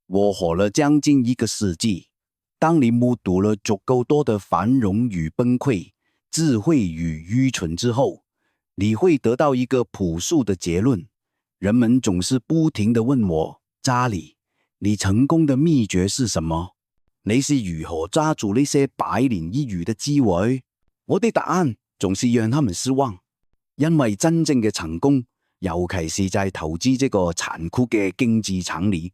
我活了将近1个世纪，当你目睹了足够多的繁荣与崩溃、智慧与愚蠢之后，你会得到一个朴素的结论。人们总是不停地问我，查理，你成功的秘诀是什麼？你是如何抓住呢些百年一遇的機會？我的答案總是讓他們失望，因為真正嘅成功，尤其是在投資這個殘酷嘅經濟場裏，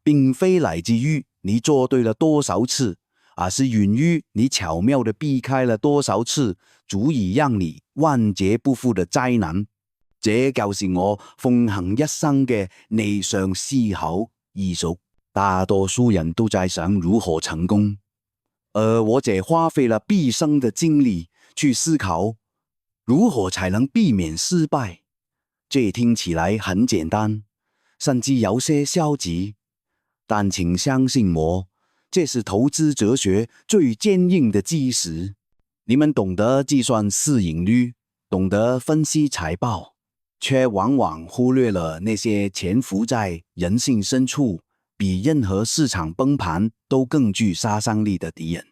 並非來自於你做對了多少次，而是源於你巧妙地避開了多少次足以讓你萬劫不復的災難。這就是我奉行一生嘅逆向思考藝術。大多數人都在想如何成功，而我則花費了畢生的精力去思考如何才能避免失敗。這聽起來很簡單，甚至有些消極，但請相信我，這是投資哲學最堅硬的基石。你們懂得計算市盈率，懂得分析財報，卻往往忽略了那些潛伏在人性深處比任何市場崩盤都更具殺傷力的敵人。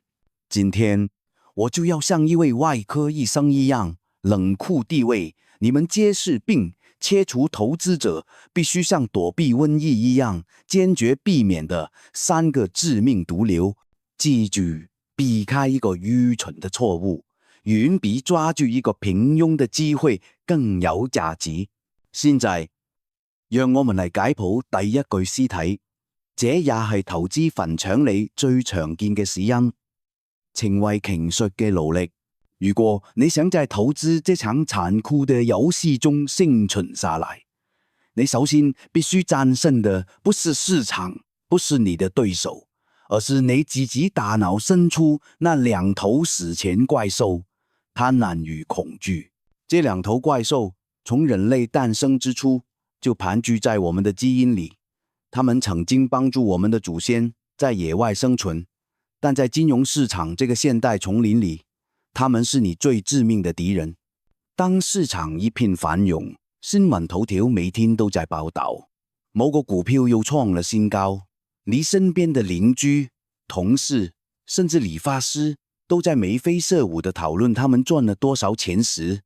今天我就要像一位外科醫生一樣冷酷地為你們揭示並切除投資者必須像躲避瘟疫一樣堅決避免的3個致命毒瘤。記住，避開一個愚蠢的錯誤，遠比抓住一個平庸的機會更有價值。現在，讓我們嚟解剖第一具屍體，這也係投資墳場裏最常見嘅死因，稱為傾術嘅勞力。如果你想在投資這場殘酷的遊戲中生存下來，你首先必須戰勝的不是市場，不是你的對手，而是你自己大腦深處那2頭史前怪獸——貪婪與恐懼。這2頭怪獸從人類誕生之初就盤踞在我們的基因裡，它們曾經幫助我們的祖先在野外生存，但在金融市場這個現代叢林裡，他們是你最致命的敵人。當市場一片繁榮，新聞頭條每天都在報道某個股票又創了新高，你身邊的鄰居、同事，甚至理髮師都在眉飛色舞地討論他們賺了多少錢時，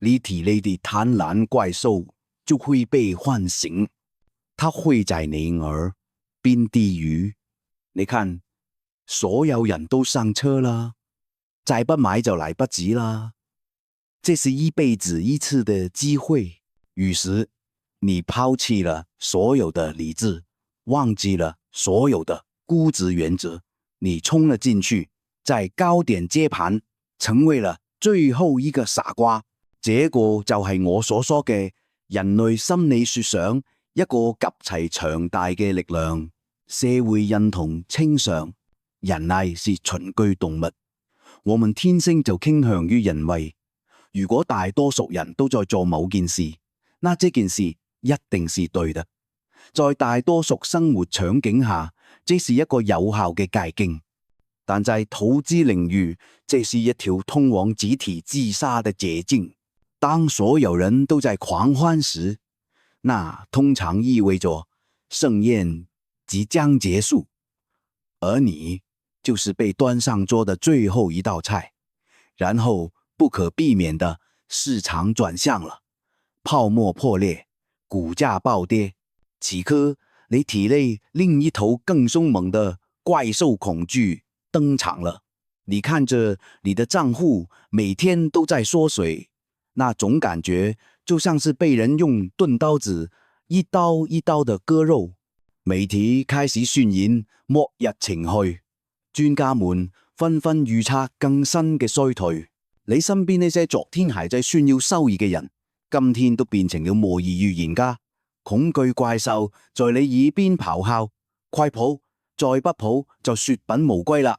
你體內的貪婪怪獸就會被喚醒，它會在你耳邊低語：你看，所有人都上車啦，再不買就來不及啦，這是一輩子一次的機會。於是你拋棄了所有的理智，忘記了所有的估值原則，你衝了進去，在高點接盤，成為了最後一個傻瓜。這個就係我所說嘅人類心理學上一個極其強大嘅力量。社會認同稱上，人類是群居動物，我們天生就傾向於認為，如果大多數人都在做某件事，那這件事一定是對的。在大多數生活場景下，這是一個有效嘅捷徑，但在投資領域，這是一條通往集體自殺的捷徑。當所有人都在狂歡時，那通常意味着盛宴即將結束，而你就是被端上桌的最後一道菜。然後不可避免的，市場轉向了，泡沫破裂，股價暴跌。此刻你體內另一頭更兇猛的怪獸恐懼登場了。你看着你的賬戶每天都在縮水，那種感覺就像是被人用鈍刀子一刀一刀的割肉。媒體開始渲染末日情緒，專家們紛紛預測更新嘅衰退。你身邊那些昨天還在炫耀收益嘅人，今天都變成了模擬預言家。恐懼怪獸在你耳邊咆哮：快跑，再不跑就血本無歸啦！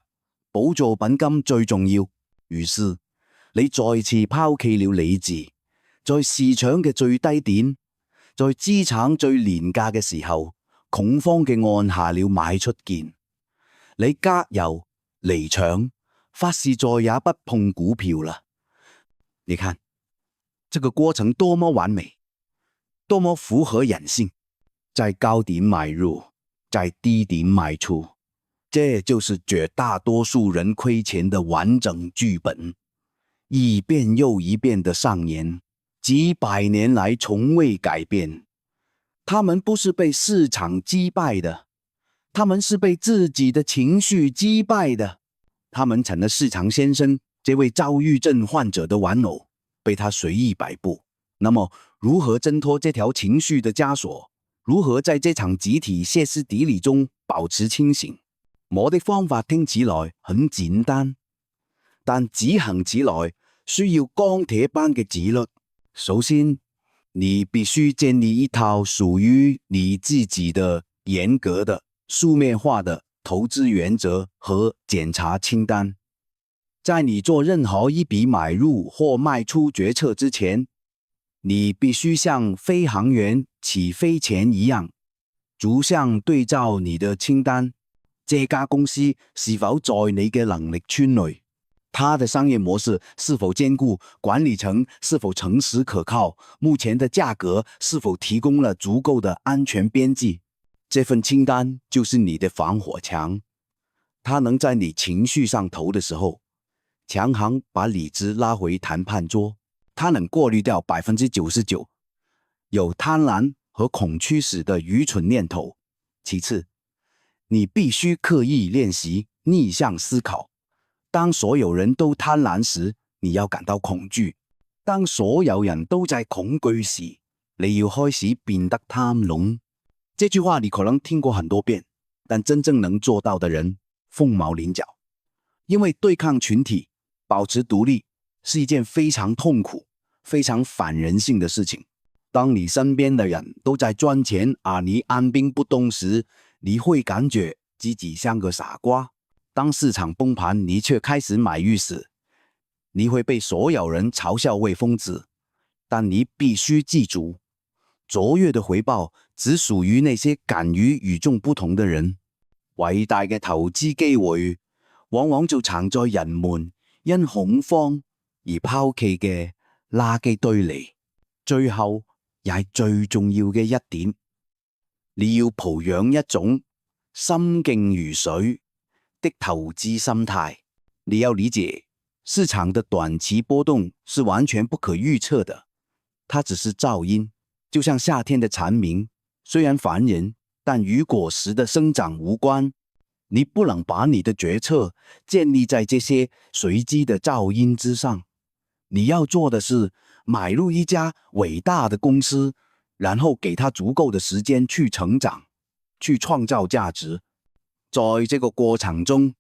保住本金最重要。於是你再次拋棄了理智，在市場嘅最低點，在資產最廉價嘅時候，恐慌嘅按下了賣出鍵。你加油離場，發誓再也不碰股票了。你看，這個過程多麼完美，多麼符合人性。在高點買入，在低点卖出。这就是绝大多数人亏钱的完整剧本，一遍又一遍的上演，几百年来从未改变。他们不是被市场击败的，他们是被自己的情绪击败的。他们成了市场先生这位躁郁症患者的玩偶，被他随意摆布。那么，如何挣脱这条情绪的枷锁？如何在这场集体歇斯底里中保持清醒？我的方法聽起來很簡單，但執行起來需要鋼鐵般嘅自律。首先，你必須建立一套屬於你自己的嚴格的書面化的投資原則和檢查清單。在你做任何一筆買入或賣出決策之前，你必須像飛行員起飛前一樣，逐項對照你的清單。這家公司是否在你嘅能力圈內？它的商業模式是否堅固？管理層是否誠實可靠？目前的價格是否提供了足夠的安全邊際？這份清單就是你的防火牆，它能在你情緒上頭的時候，強行把理智拉回談判桌。它能過濾掉99%有貪婪和恐懼時的愚蠢念頭。其次，你必須刻意練習逆向思考。當所有人都貪婪時，你要感到恐懼；當所有人都在恐懼時，你要開始變得貪婪。這句話你可能聽過很多遍，但真正能做到的人鳳毛麟角。因為對抗群體、保持獨立是一件非常痛苦、非常反人性的事情。當你身邊的人都在賺錢，而你按兵不動時，你會感覺自己像個傻瓜。當市場崩盤，你卻開始買入時，你會被所有人嘲笑為瘋子。但你必須記住，卓越的回報只屬於那些敢於與眾不同的人。偉大嘅投資機會往往就藏在人們因恐慌而拋棄嘅垃圾堆裏。最後也係最重要嘅一點，你要培養一種心靜如水的投資心態。你要理解，市場的短期波動是完全不可預測的，它只是噪音，就像夏天的蟬鳴，雖然煩人，但與果實的生長無關。你不能把你的決策建立在這些隨機的噪音之上。你要做的是買入一家偉大的公司，然後給它足夠的時間去成長，去創造價值。在這個過程中，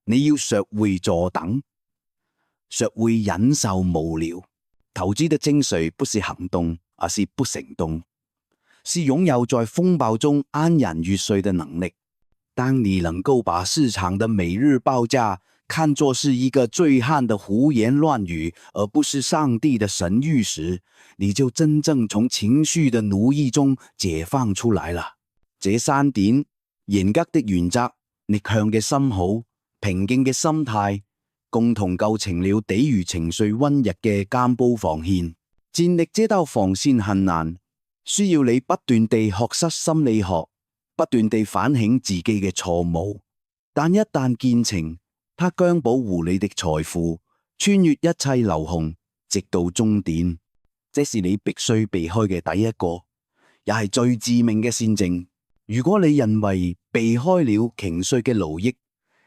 你要學會坐等，學會忍受無聊。投資的精髓不是行動，而是不行動，是擁有在風暴中安然入睡的能力。當你能夠把市場的每日報價看作是一個醉漢的胡言亂語，而不是上帝的神諭時，你就真正從情緒的奴役中解放出來了。這三點：嚴格的原則、逆向嘅心好、平靜嘅心態，共同構成了抵禦情緒瘟疫嘅堅布防線。建立這道防線很難，需要你不斷地學習心理學，不斷地反省自己嘅錯誤。但一旦建成，它將保護你的財富，穿越一切流洪，直到終點。這是你必須避開嘅第一個，也係最致命嘅陷阱。如果你認為避開了情緒嘅奴役，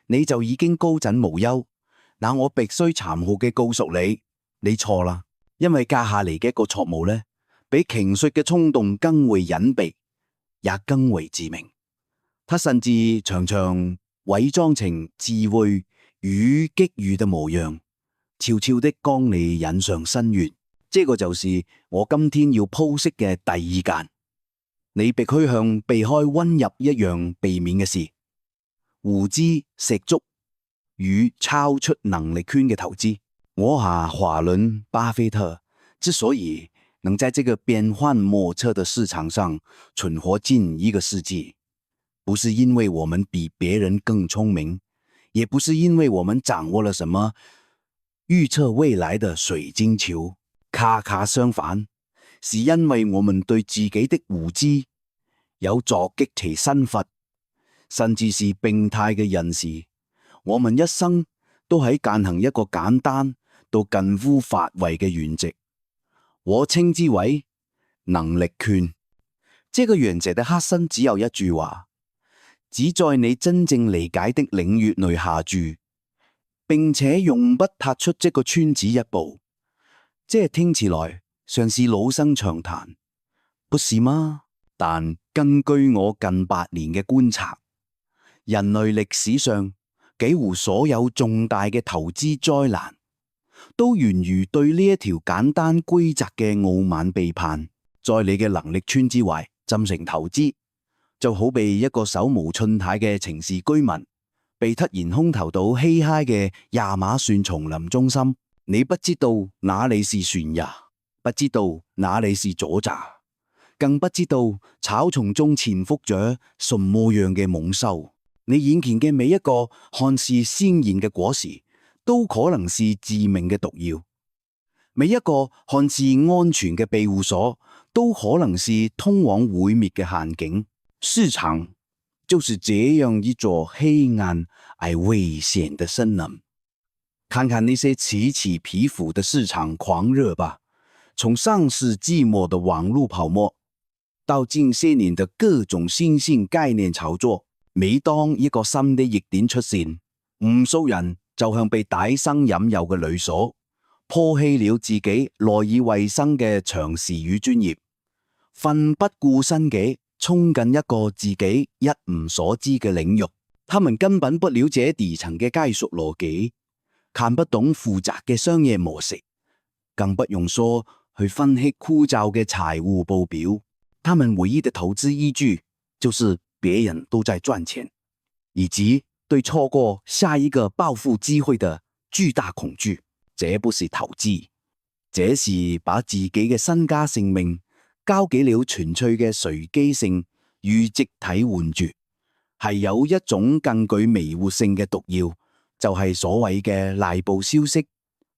你就已經高枕無憂，那我必須殘酷嘅告訴你，你錯啦。因為接下嚟嘅一個錯誤呢，比情緒嘅衝動更為隱蔽，也更為致命。它甚至常常偽裝成智慧與機遇的模樣，悄悄地將你引上深淵。這個就是我今天要剖析嘅第二件，你必須向避開瘟疫一樣避免嘅事：胡資食足與超出能力圈嘅投資。我華倫巴菲特之所以能在這個變幻莫測的市場上存活近一個世紀，不是因為我們比別人更聰明，也不是因為我們掌握了什麼預測未來的水晶球，恰恰相反，是因為我們對自己的無知有助激其身法，甚至是病態嘅人士，我們一生都喺踐行一個簡單到近乎乏味嘅原則，我稱之為能力圈。這個原則的核心只有一句話：只在你真正理解的領域內下注，並且永不踏出這個圈子一步。這聽起來像是老生常談，不是嗎？但根據我近8年嘅觀察，人類歷史上幾乎所有重大嘅投資災難，都源於對呢一條簡單規則嘅傲慢背叛。在你嘅能力圈之外進行投資，就好比一個手無寸鐵嘅城市居民，被突然空投到漆黑嘅亞馬遜叢林中心，你不知道哪裏是懸崖，不知道哪裏是左閘，更不知道草叢中潛伏着什麼樣嘅猛獸。你眼前嘅每一個看似鮮艷嘅果實，都可能是致命嘅毒藥；每一個看似安全嘅庇護所，都可能是通往毀滅嘅陷阱。市場就是這樣一座黑暗而危險的森林。看看那些此起彼伏的市場狂熱吧，從上世紀末的網絡泡沫，到近些年的各種新興概念炒作。每當一個新的熱點出現，無數人就像被帶生引誘嘅女鎖，拋棄了自己賴以為生嘅常識與專業，奮不顧身嘅衝進一個自己一無所知嘅領域。他們根本不了解底層嘅技術邏輯，看不懂複雜嘅商業模式，更不用說去分析枯燥嘅財務報表。他們唯一的投資依據就是別人都在賺錢，以及對錯過下一個暴富機會的巨大恐懼。這不是投資，這是把自己嘅身家性命交給了純粹嘅隨機性與集體玩住。係有一種更具迷惑性嘅毒藥，就係所謂嘅內部消息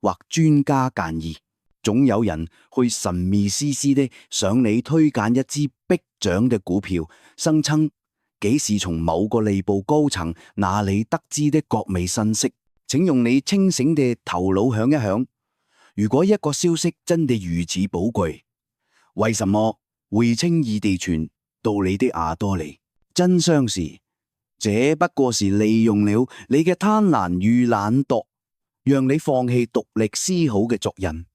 或專家建議。總有人去神秘兮兮的向你推薦一支必漲嘅股票，聲稱幾時從某個內部高層那裏得知的各味信息。請用你清醒嘅頭腦想一想，如果一個消息真的如此寶貴，為什麼會輕易地傳到你的耳朵裏？真相是，這不過是利用了你嘅貪婪與懶惰，讓你放棄獨立思考嘅責任，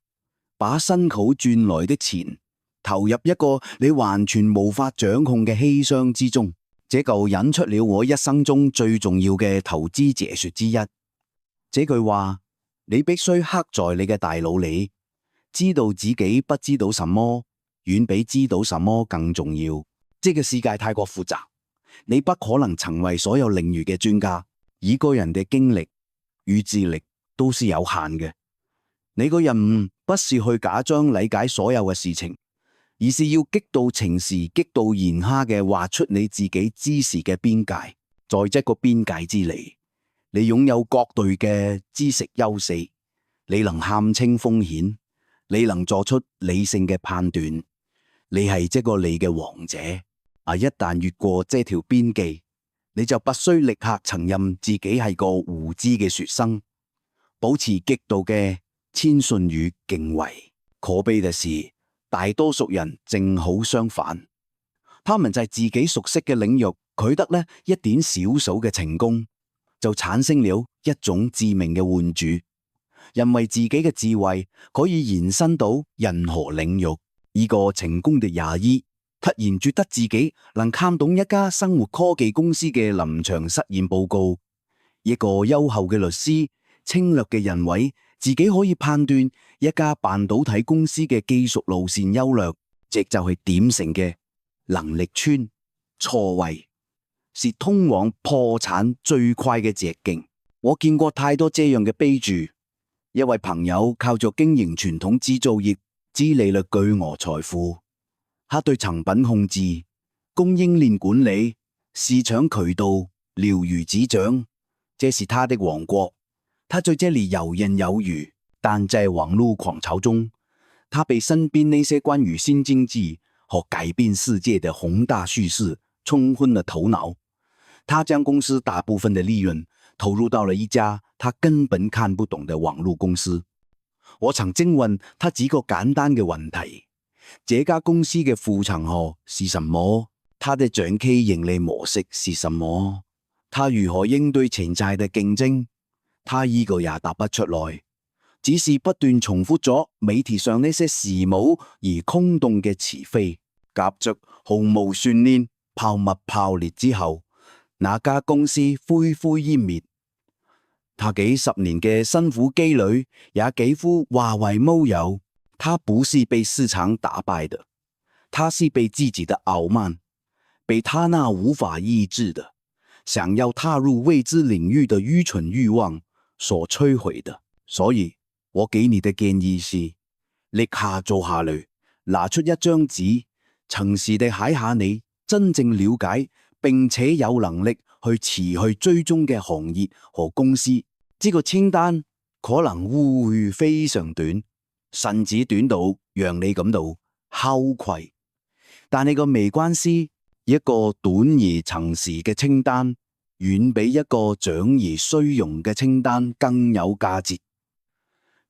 把辛苦賺來的錢投入一個你完全無法掌控嘅砒霜之中。這就引出了我一生中最重要嘅投資哲學之一。這句話，你必須刻在你嘅大腦裏，知道自己不知道什麼，遠比知道什麼更重要。這個世界太過複雜，你不可能成為所有領域嘅專家。一個人嘅經歷與智力都是有限嘅。你個任務不是去假裝理解所有嘅事情，而是要極度誠實、極度嚴苛嘅畫出你自己知識嘅邊界。在這個邊界之內，你擁有各類嘅知識優勢，你能看清風險，你能做出理性嘅判斷，你係這個你嘅王者。一旦越過這條邊界，你就不需立刻承認自己係個無知嘅學生，保持極度嘅謙遜與敬畏。可悲的是，大多數人正好相反，他們在自己熟悉嘅領域取得呢一點少數嘅成功，就產生了一種致命嘅幻覺，認為自己嘅智慧可以延伸到任何領域。一個成功的牙醫突然覺得自己能看懂一家生活科技公司嘅臨床實驗報告，一個優秀嘅律師侵略嘅認為自己可以判斷一家半導體公司嘅技術路線優劣，這就係典型嘅能力圈。錯位是通往破產最快嘅捷徑。我見過太多這樣嘅悲劇。一位朋友靠着經營傳統製造業積累了巨額財富，他對成品控制、供應鏈管理、市場渠道了如指掌，這是他的王國。他在這裏游刃有餘，但在網絡狂潮中，他被身邊那些關於新經濟、和改变世界的宏大叙事冲昏了头脑。他将公司大部分的利润投入到了一家他根本看不懂的網絡公司。我曾經問他幾個簡單嘅問題：這家公司嘅護城河是什麼？它的長期盈利模式是什麼？他如何應對潛在的競爭？他一個也答不出來，只是不斷重複咗媒體上那些時髦而空洞嘅詞彙，夾着毫無懸念、泡沫爆裂之後，那家公司灰灰煙滅。他幾十年嘅辛苦積累也幾乎化為烏有。他不是被市場打敗的，他是被自己的傲慢，被他那無法抑制的想要踏入未知領域的愚蠢慾望所摧毀的。所以我給你的建議是，立下坐下來，拿出一張紙，誠實地寫下你真正了解並且有能力去持續追蹤嘅行業和公司。這個清單可能會非常短，甚至短到讓你感到羞愧。但係個未關係，一個短而誠實嘅清單遠比一個長而虛榮嘅清單更有價值。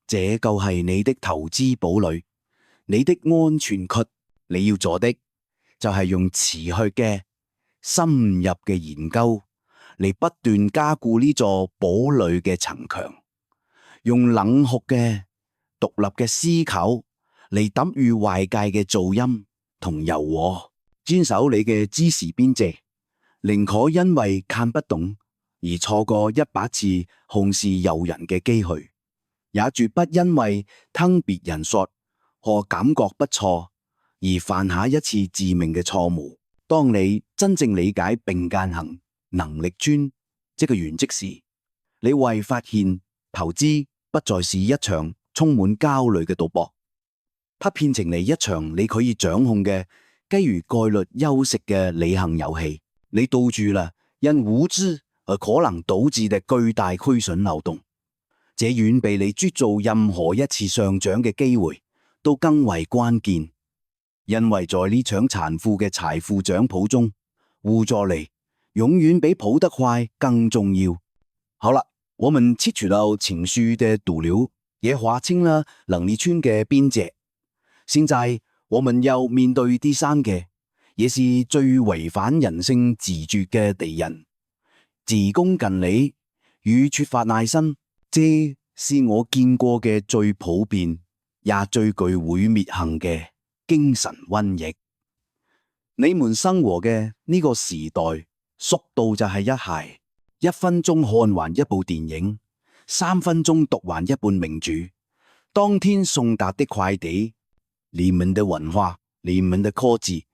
這就係你的投資堡壘，你的安全區。你要做的就係用持續嘅深入嘅研究嚟不斷加固呢座堡壘嘅城牆，用冷酷嘅獨立嘅思考嚟抵禦外界嘅噪音同誘惑，遵守你嘅知識邊界，寧可因為看不懂而錯過100次看似誘人嘅機會，也絕不因為聽別人說和感覺不錯而犯下一次致命嘅錯誤。當你真正理解並踐行能力圈這個原則時，你會發現投資不再是一場充滿焦慮嘅賭博，它變成你一場你可以掌控嘅基於概率優勢嘅理性遊戲。你賭住啦，因無知而可能導致的巨大虧損漏洞，這遠比你捉做任何一次上漲嘅機會都更為關鍵。因為在呢場殘酷嘅財富獎譜中，互助力永遠比跑得快更重要。好了，我們切除到情緒的毒瘤，也劃清了能力圈嘅邊界。現在我們又面對第三個，也是最違反人性自主嘅敵人——急功近利與缺乏耐心。這是我見過嘅最普遍也最具毀滅性嘅精神瘟疫。你們生活嘅呢個時代，速度就係一孩，1分鐘看完一部電影，3分鐘讀完一本名著，當天送達的快遞。你們的文化，你們的科技，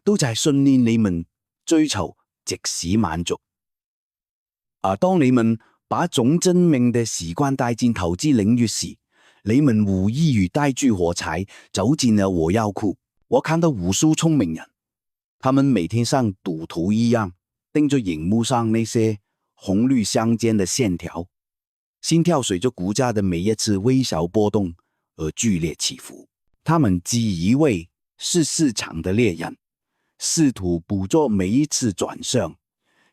都在訓練你們追求即時滿足。而當你們把總真命的時間帶進投資領域時，你們無異於帶住火柴走進了火藥庫。我看到無數聰明人，他們每天像賭徒一樣盯着熒幕上那些紅綠相間的線條，心跳隨着股價的每一次微小波動而劇烈起伏。他們自以為是市場的獵人，試圖捕捉每一次轉向，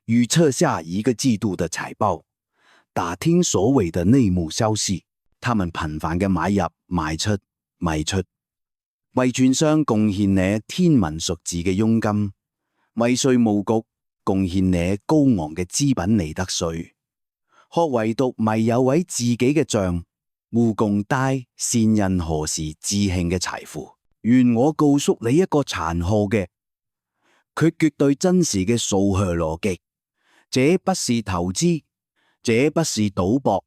預測下一個季度的財報，打聽所謂的內幕消息。他們頻繁嘅買入、賣出、賣出，為券商貢獻你天文數字嘅佣金，為稅務局貢獻你高昂嘅資本利得稅，可唯獨未有為自己嘅賬戶共帶先人何時致慶嘅財富。願我告訴你一個殘酷嘅，佢絕對真實嘅數學邏輯，這不是投資，這不是賭博，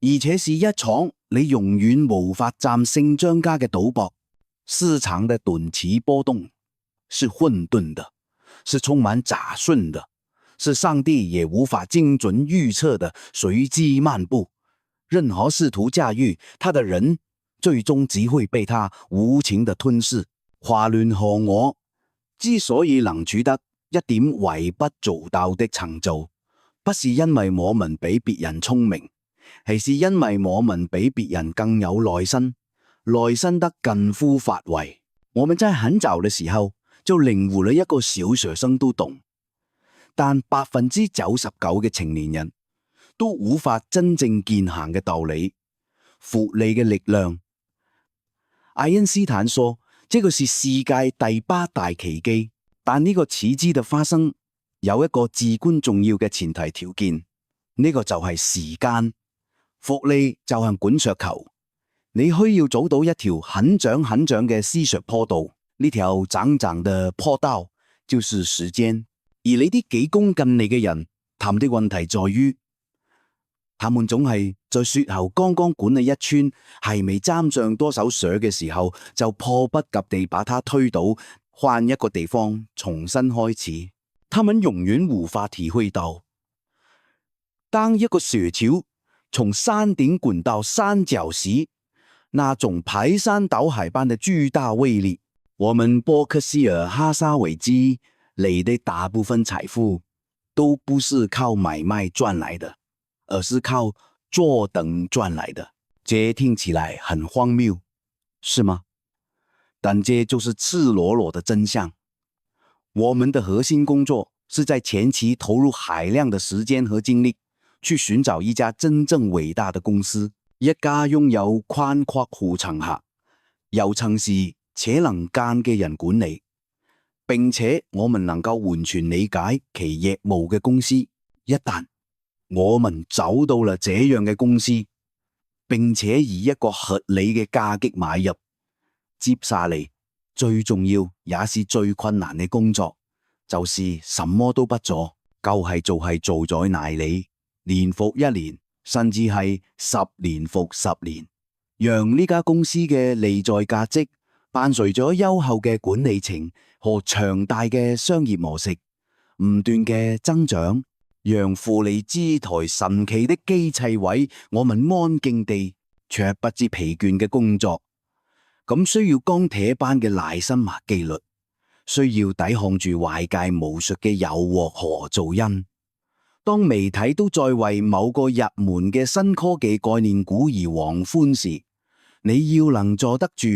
而且是一場你永遠無法戰勝莊家嘅賭博。市場的短期波動是混沌的，是充滿雜訊的，是上帝也無法精準預測的隨機漫步。任何試圖駕馭他的人，最終只會被他無情的吞噬。華倫和我之所以能取得一點微不足道的成就，不是因為我們比別人聰明，而是因為我們比別人更有耐心，耐心得近乎發圍。我們在很早的時候就領悟了一個小學生都懂，但99%嘅成年人都無法真正踐行嘅道理：複利嘅力量。愛因斯坦說，這個是世界第8大奇蹟，但呢個奇蹟的發生有一個至關重要嘅前提條件，呢個就係時間。複利就係滾雪球，你需要找到一條很長嘅絲雪坡道，呢條長嘅坡道就是時間。而你啲幾公近你嘅人，他們的問題在於，他們總係在雪後剛剛滾了一圈，係未沾上多少水嘅時候，就迫不及地把它推倒，換一個地方重新開始。他們永遠無法體會到，當一個雪球從山頂滾到山腳時，那種排山倒海般的巨大威力。我們波克希爾哈撒韋茲嚟的大部分財富都不是靠買賣賺來的，而是靠坐等賺來的。這聽起來很荒謬，是嗎？但這就是赤裸裸的真相。我們的核心工作是在前期投入海量的時間和精力，去尋找一家真正偉大的公司，一家擁有寬闊護城河、有誠實且能幹嘅人管理，並且我們能夠完全理解其業務嘅公司。一旦我們找到了這樣嘅公司，並且以一個合理嘅價格買入，接下嚟最重要也是最困難嘅工作，就是什麼都不做，做在那裡，年復一年，甚至係10年復10年，讓呢家公司嘅內在價值伴隨咗優厚嘅管理層和強大嘅商業模式唔斷嘅增長，讓負離之台神奇的機器位，我們安靜地卻不知疲倦嘅工作。咁需要鋼鐵般嘅耐心和紀律，需要抵抗住外界巫術嘅誘惑和噪音。當媒體都在為某個入門嘅新科技概念股而惶歡時，你要能坐得住。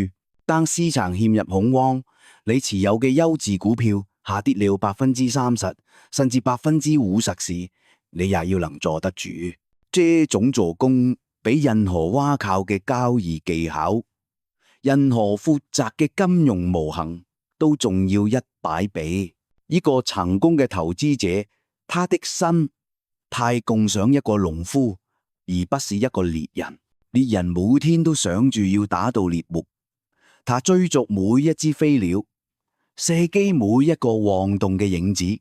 當市場陷入恐慌，你持有嘅優質股票下跌了30%甚至50%時，你也要能坐得住。這種做工比任何挖靠嘅交易技巧、任何複雜嘅金融模型都重要100倍。一個成功嘅投資者，他的心太共賞一個農夫，而不是一個獵人。獵人每天都想住要打到獵物，他追逐每一隻飛鳥，射擊每一個晃動嘅影子，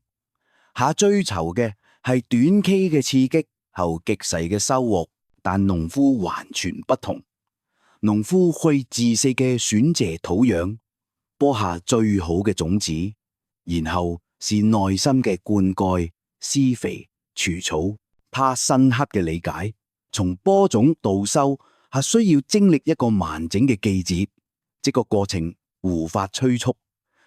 他追求嘅係短期嘅刺激後極細嘅收穫。但農夫完全不同，農夫會仔細嘅選擇土壤，播下最好嘅種子，然後是耐心嘅灌溉、施肥、除草。他深刻嘅理解，從播種到收係需要經歷一個完整嘅季節，這個過程無法催促，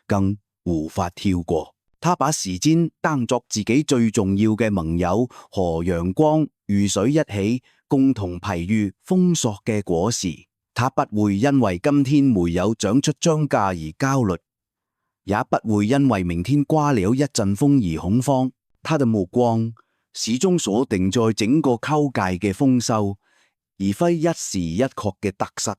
更無法跳過。他把時間當作自己最重要嘅盟友，和陽光、雨水一起共同培育豐碩嘅果實。他不會因為今天沒有長出莊稼而焦慮，也不會因為明天颳了一陣風而恐慌。他的目光始終鎖定在整個秋季嘅豐收，而非一時一刻嘅得失。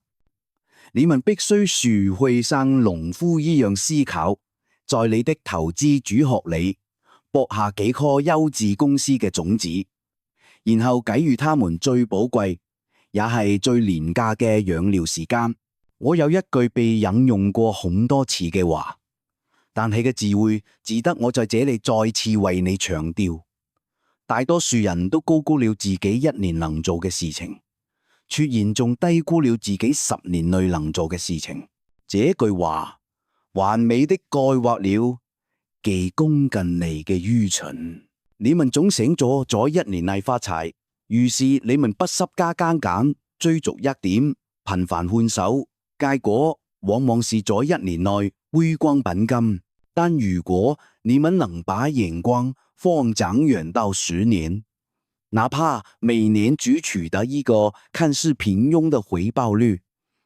你們必須學會像農夫一樣思考，在你的投資主學裏播下幾顆優質公司嘅種子，然後給予他們最寶貴也係最廉價嘅養料時間。我有一句被引用過很多次嘅話，但係嘅智慧值得我在這裏再次為你強調。大多數人都高估了自己1年能做嘅事情，卻嚴重低估了自己10年內能做嘅事情。這句話完美的概括了急功近利嘅愚蠢。你們總想咗在1年內發財，於是你們不惜加減減，追逐一點，頻繁換手，結果往往是在1年內輸光本金。但如果你們能把眼光放長遠到10年，哪怕每年只取得一個看似平庸的回報率，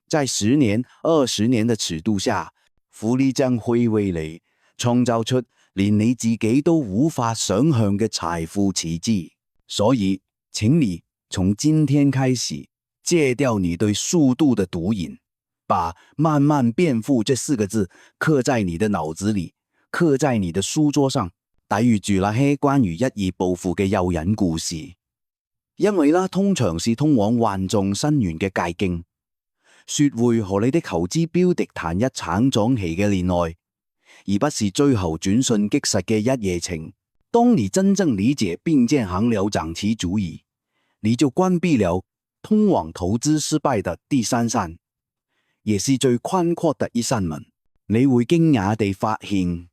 在10年、20年的尺度下，福利將會為你創造出連你自己都無法想象嘅財富奇蹟。所以，請你從今天開始戒掉你對速度的毒癮，把慢慢變富這4個字刻在你的腦子裏，刻在你的書桌上，抵禦住那些關於一夜暴富嘅誘人故事。因為啦，通常是通往萬眾生源嘅捷徑。學會和你的投資標的談一場長期嘅戀愛，而不是最後轉瞬即逝嘅一夜情。當你真正理解並建行了長期主義，你就關閉了通往投資失敗的第三扇，也是最寬闊的一扇門。你會驚訝地發現，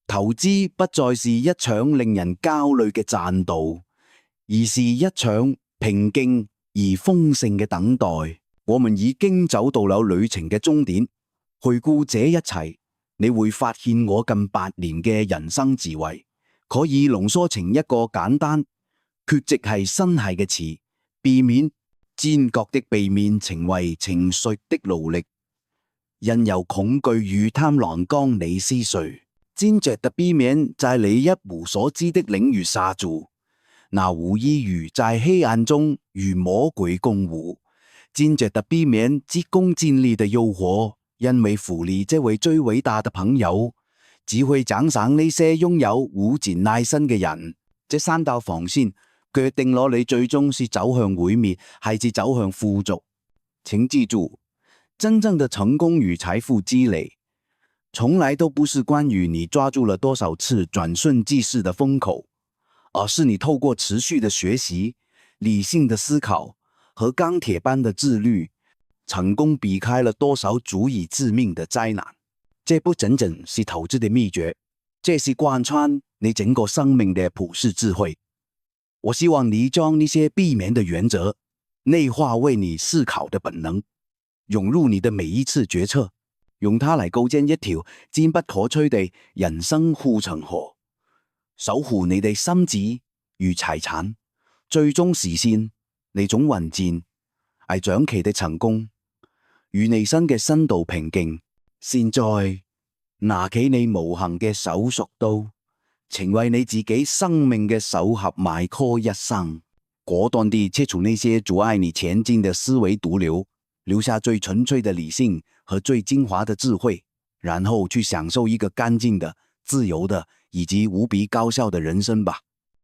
投資不再是一場令人焦慮嘅戰鬥，而是一場平靜而豐盛嘅等待。我們已經走到了旅程嘅終點。回顧這一切，你會發現我近8年嘅人生智慧可以濃縮成一個簡單卻極係生氣嘅詞：避免堅決的避免成為情緒的奴隸，任由恐懼與貪婪將你撕碎。堅決的避免在你一無所知的領域下注，那無異於在黑暗中與魔鬼共舞。堅決的避免急功近利的誘惑，因為福利這位最偉大的朋友只會獎賞那些擁有無盡耐心嘅人。這3道防線決定咗你最終是走向毀滅還是走向富足。請記住，真正的成功與財富積累從來都不是關於你抓住了多少次轉瞬即逝的風口，而是你透過持續的學習、理性的思考和鋼鐵般的自律，成功避開了多少足以致命的災難。這不僅僅是投資的秘訣，這是貫穿你整個生命的普世智慧。我希望你將那些避免的原則內化為你思考的本能，融入你的每一次決策，用它嚟構建一條堅不可摧的人生護城河，守護你的心智與財產，最終實現你種穩健而長期的成功與內心嘅深度平靜。現在拿起你無形嘅手術刀，成為你自己生命嘅手合埋科一生，果斷地切除那些阻礙你前進的思維毒瘤，留下最純粹的理性和最精華的智慧，然後去享受一個乾淨的、自由的以及無比高效的人生吧。